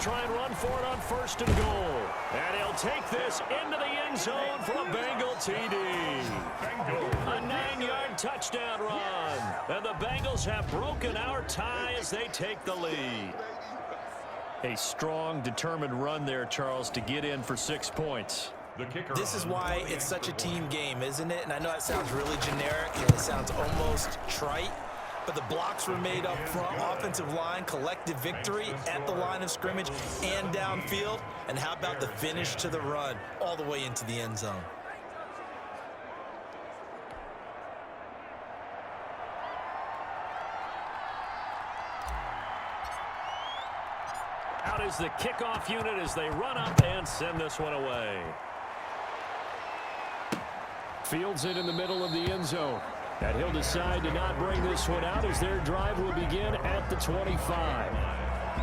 try and run for it on 1st and goal. And he'll take this into the end zone for a Bengal TD. A 9-yard touchdown run. And the Bengals have broken our tie as they take the lead. A strong, determined run there, Charles, to get in for 6 points. This is why it's such a team game, isn't it? And I know it sounds really generic and it sounds almost trite, but the blocks were made up front, offensive line, collective victory at the line of scrimmage and downfield. And how about the finish to the run all the way into the end zone? Out is the kickoff unit as they run up and send this one away. Fields it in the middle of the end zone. And he'll decide to not bring this one out as their drive will begin at the 25.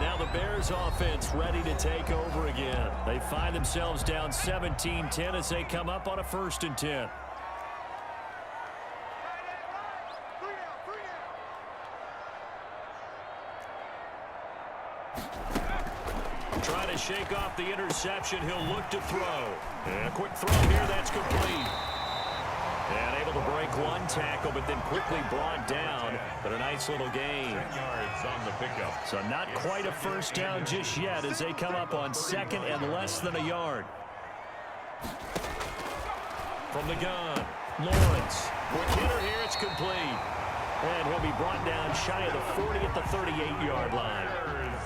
Now the Bears offense ready to take over again. They find themselves down 17-10 as they come up on a 1st and 10. Trying to shake off the interception. He'll look to throw. And a quick throw here. That's complete. And able to break one tackle, but then quickly brought down. But a nice little gain. 10 yards on the pickup. So not quite a first down just yet as they come up on 2nd and less than a yard. From the gun, Lawrence. Quick hitter here. It's complete. And he'll be brought down shy of the 40 at the 38-yard line.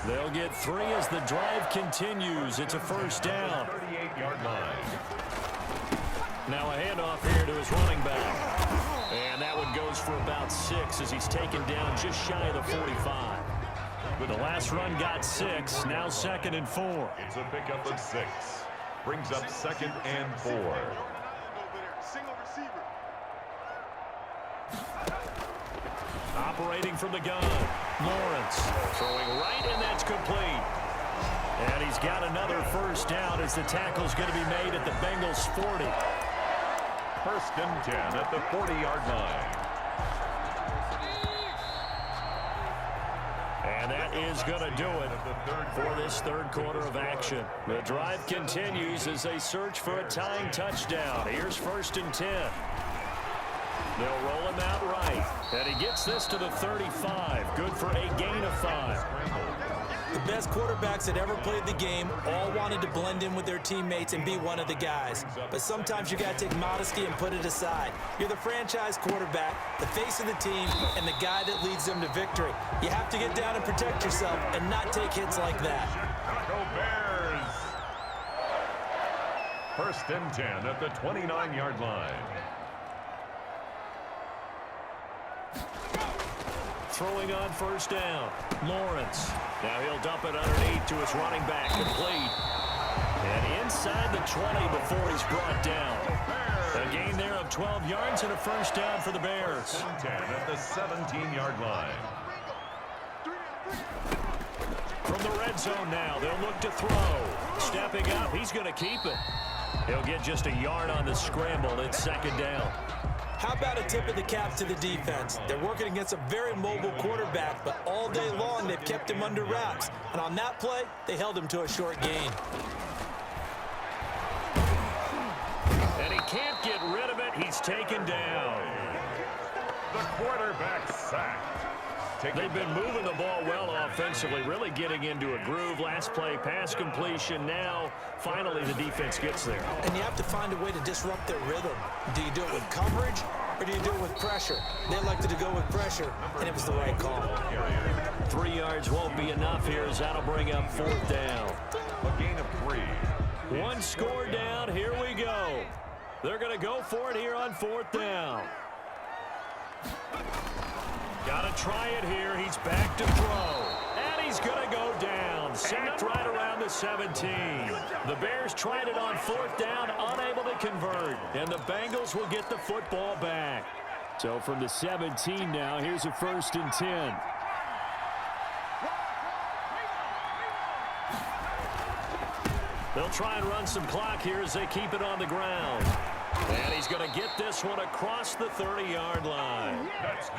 They'll get 3 as the drive continues. It's a first down. 38-yard line. Now a handoff here to his running back. And that one goes for about 6 as he's taken down just shy of the 45. But the last run got 6. Now 2nd and 4. It's a pickup of 6. Brings up 2nd and 4. Operating from the gun, Lawrence throwing right, and that's complete. And he's got another first down as the tackle's going to be made at the Bengals 40. 1st and 10 at the 40-yard line. And that is going to do it for this 3rd quarter of action. The drive continues as they search for a tying touchdown. Here's 1st and 10. They'll roll him out right. And he gets this to the 35. Good for a gain of 5. The best quarterbacks that ever played the game all wanted to blend in with their teammates and be one of the guys. But sometimes you got to take modesty and put it aside. You're the franchise quarterback, the face of the team, and the guy that leads them to victory. You have to get down and protect yourself and not take hits like that. Chicago Bears. 1st and 10 at the 29-yard line. Throwing on first down, Lawrence. Now he'll dump it underneath to his running back, complete. And inside the 20 before he's brought down. A gain there of 12 yards and a first down for the Bears. 10 at the 17-yard line. From the red zone now, they'll look to throw. Stepping up, he's going to keep it. He'll get just a yard on the scramble. It's 2nd down. How about a tip of the cap to the defense? They're working against a very mobile quarterback, but all day long they've kept him under wraps. And on that play, they held him to a short gain. And he can't get rid of it. He's taken down. The quarterback sacked. They've been moving the ball well offensively, really getting into a groove. Last play, pass completion. Now, finally, the defense gets there. And you have to find a way to disrupt their rhythm. Do you do it with coverage, or do you do it with pressure? They elected to go with pressure, and it was the right call. 3 yards won't be enough here, as that'll bring up 4th down. A gain of 3. 1 score down. Here we go. They're going to go for it here on 4th down. Got to try it here. He's back to throw. And he's going to go down. Sacked right around the 17. The Bears tried it on 4th down, unable to convert. And the Bengals will get the football back. So from the 17 now, here's a 1st and 10. They'll try and run some clock here as they keep it on the ground. And he's going to get this one across the 30-yard line.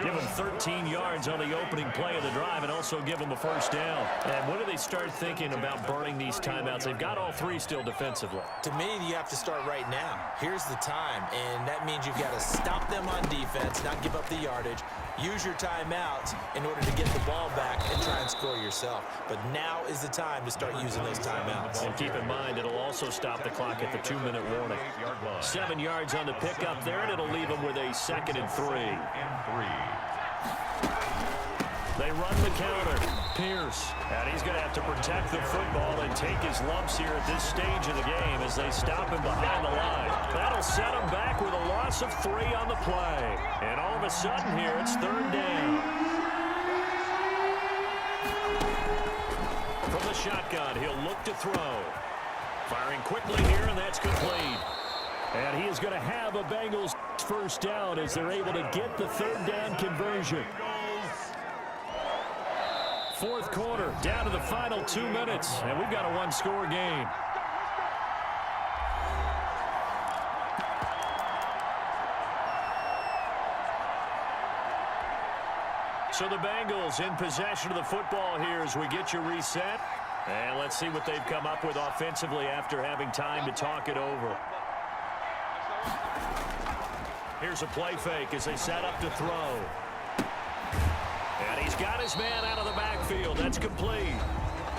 Give him 13 yards on the opening play of the drive and also give him a first down. And when do they start thinking about burning these timeouts? They've got all three still defensively. To me, you have to start right now. Here's the time, and that means you've got to stop them on defense, not give up the yardage, use your timeouts in order to get the ball back and try and score yourself. But now is the time to start using those timeouts. And keep in mind, it'll also stop the clock at the 2-minute warning. 7 yards on the pickup there, and it'll leave them with a 2nd and 3. They run the counter. Pierce. And he's going to have to protect the football and take his lumps here at this stage of the game as they stop him behind the line. That'll set him back with a loss of 3 on the play. And all of a sudden here, it's 3rd down. From the shotgun, he'll look to throw. Firing quickly here, and that's complete. And he is going to have a Bengals first down as they're able to get the 3rd down conversion. 4th quarter, down to the final 2 minutes, and we've got a 1-score game. So the Bengals in possession of the football here as we get you reset. And let's see what they've come up with offensively after having time to talk it over. Here's a play fake as they set up to throw. And he's got his man out of the backfield. That's complete.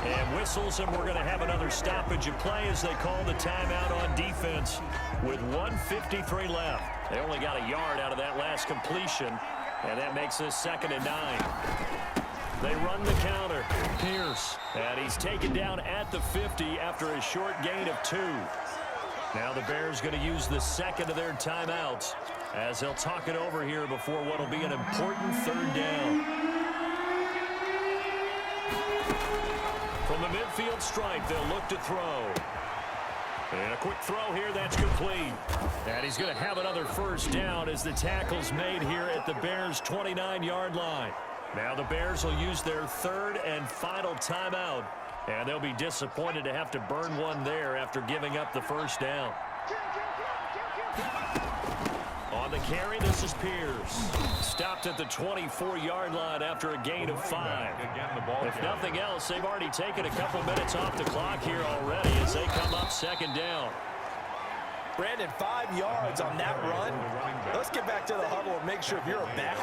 And whistles, and we're going to have another stoppage of play as they call the timeout on defense with 1:53 left. They only got a yard out of that last completion, and that makes this 2nd and 9. They run the counter. Pierce. And he's taken down at the 50 after a short gain of 2. Now the Bears going to use the 2nd of their timeouts as they'll talk it over here before what will be an important 3rd down. From the midfield stripe, they'll look to throw. And a quick throw here, that's complete. And he's going to have another first down as the tackle's made here at the Bears' 29-yard line. Now the Bears will use their 3rd and final timeout. And they'll be disappointed to have to burn one there after giving up the first down. On the carry, this is Pierce. Stopped at the 24-yard line after a gain of 5. If nothing else, they've already taken a couple minutes off the clock here already as they come up 2nd down. Brandon, 5 yards on that run. Let's get back to the huddle and make sure if you're a back,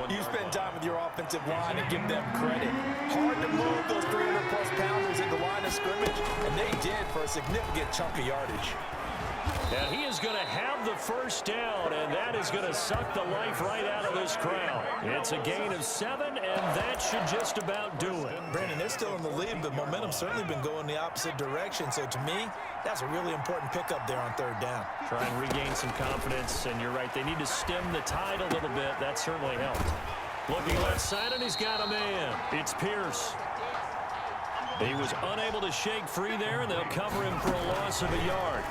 you spend time with your offensive line and give them credit. Hard to move those 300-plus pounders in the line of scrimmage, and they did for a significant chunk of yardage. And he is going to have the first down, and that is going to suck the life right out of this crowd. It's a gain of 7, and that should just about do it. Brandon, they're still in the lead, but momentum's certainly been going the opposite direction. So to me, that's a really important pickup there on 3rd down. Try and regain some confidence, and you're right. They need to stem the tide a little bit. That certainly helped. Looking left side, and he's got a man. It's Pierce. He was unable to shake free there, and they'll cover him for a loss of a yard.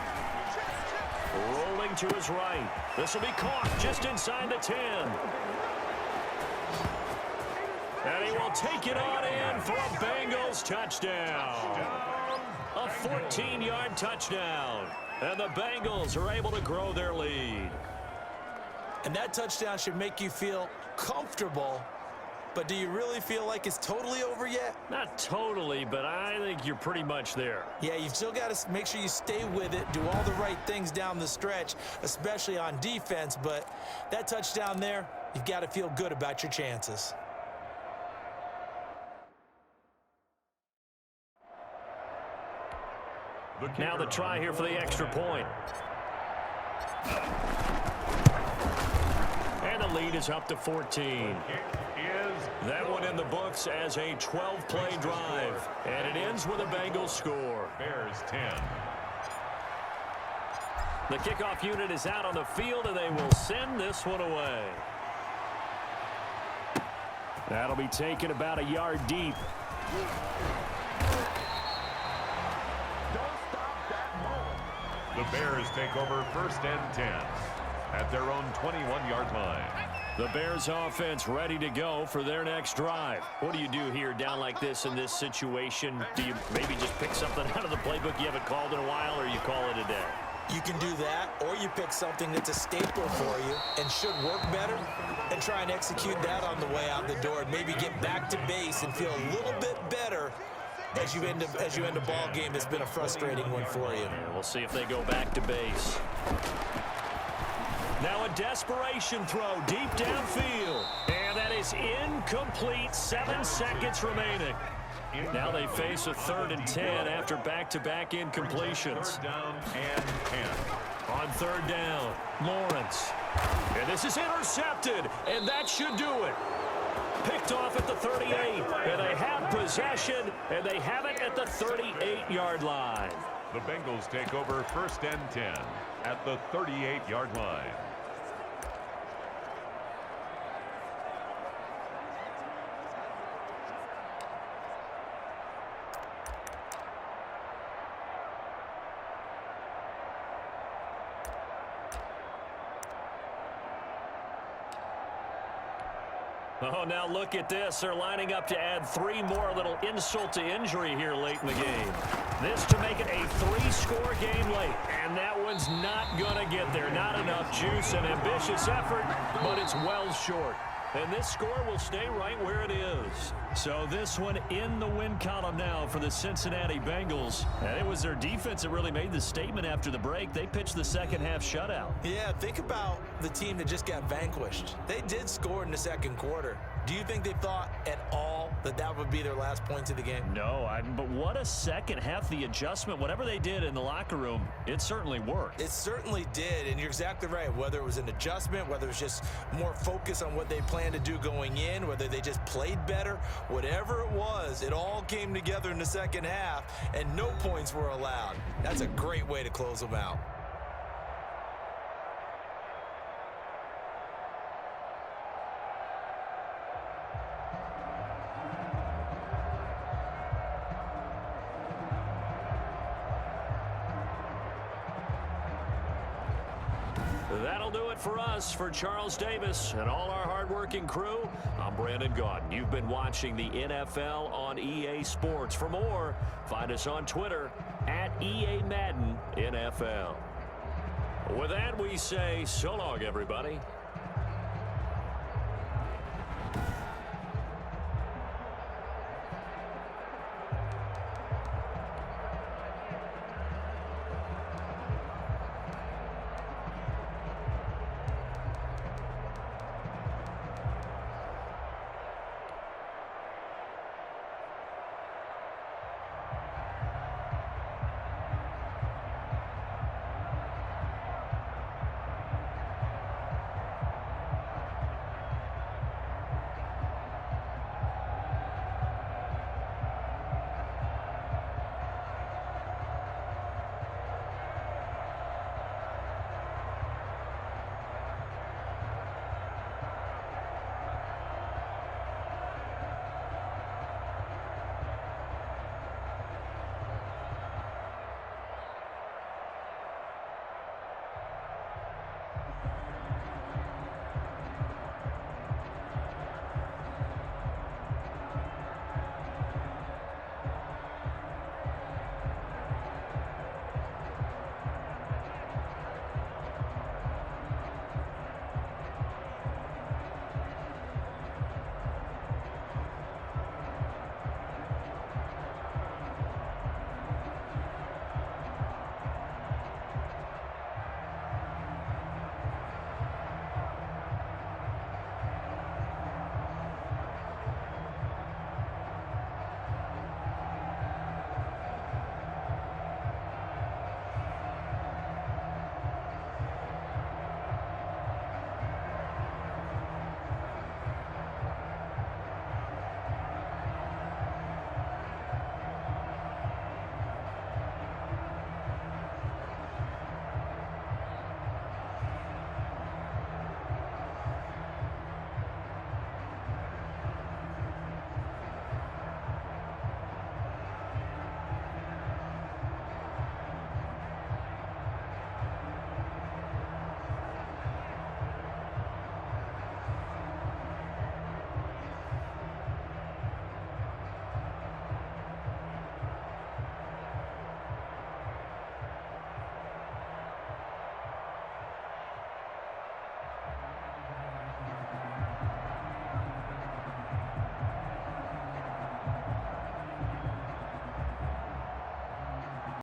Rolling to his right. This will be caught just inside the 10. And he will take it on in for a Bengals touchdown. A 14-yard touchdown. And the Bengals are able to grow their lead. And that touchdown should make you feel comfortable. But do you really feel like it's totally over yet? Not totally, but I think you're pretty much there. Yeah, you've still got to make sure you stay with it, do all the right things down the stretch, especially on defense. But that touchdown there, you've got to feel good about your chances. Now the try here for the extra point. And the lead is up to 14. That one in the books as a 12-play drive. And it ends with a Bengals score. Bears 10. The kickoff unit is out on the field, and they will send this one away. That'll be taken about a yard deep. The Bears take over 1st and 10 at their own 21-yard line. The Bears offense ready to go for their next drive. What do you do here down like this in this situation? Do you maybe just pick something out of the playbook you haven't called in a while, or you call it a day? You can do that, or you pick something that's a staple for you and should work better and try and execute that on the way out the door and maybe get back to base and feel a little bit better as you end a ball game that's been a frustrating one for you. Yeah, we'll see if they go back to base. Now a desperation throw deep downfield. And that is incomplete. 7 seconds remaining. Now they face a 3rd and 10 after back-to-back incompletions. 3rd down and 10. On 3rd down, Lawrence. And this is intercepted, and that should do it. Picked off at the 38, and they have possession, and they have it at the 38-yard line. The Bengals take over 1st and 10 at the 38-yard line. Oh, now look at this. They're lining up to add 3 more, a little insult to injury here late in the game. This to make it a 3-score game late. And that one's not going to get there. Not enough juice and ambitious effort, but it's well short. And this score will stay right where it is. So this one in the win column now for the Cincinnati Bengals. And it was their defense that really made the statement after the break. They pitched the second half shutout. Yeah, think about the team that just got vanquished. They did score in the second quarter. Do you think they thought at all that that would be their last points of the game? No, but what a second half. The adjustment, whatever they did in the locker room, it certainly worked. It certainly did, and you're exactly right. Whether it was an adjustment, whether it was just more focus on what they planned to do going in, whether they just played better, whatever it was, it all came together in the second half, and no points were allowed. That's a great way to close them out. That'll do it for us. For Charles Davis and all our hardworking crew, I'm Brandon Gaudin. You've been watching the NFL on EA Sports. For more, find us on Twitter at EA Madden NFL. With that, we say so long, everybody.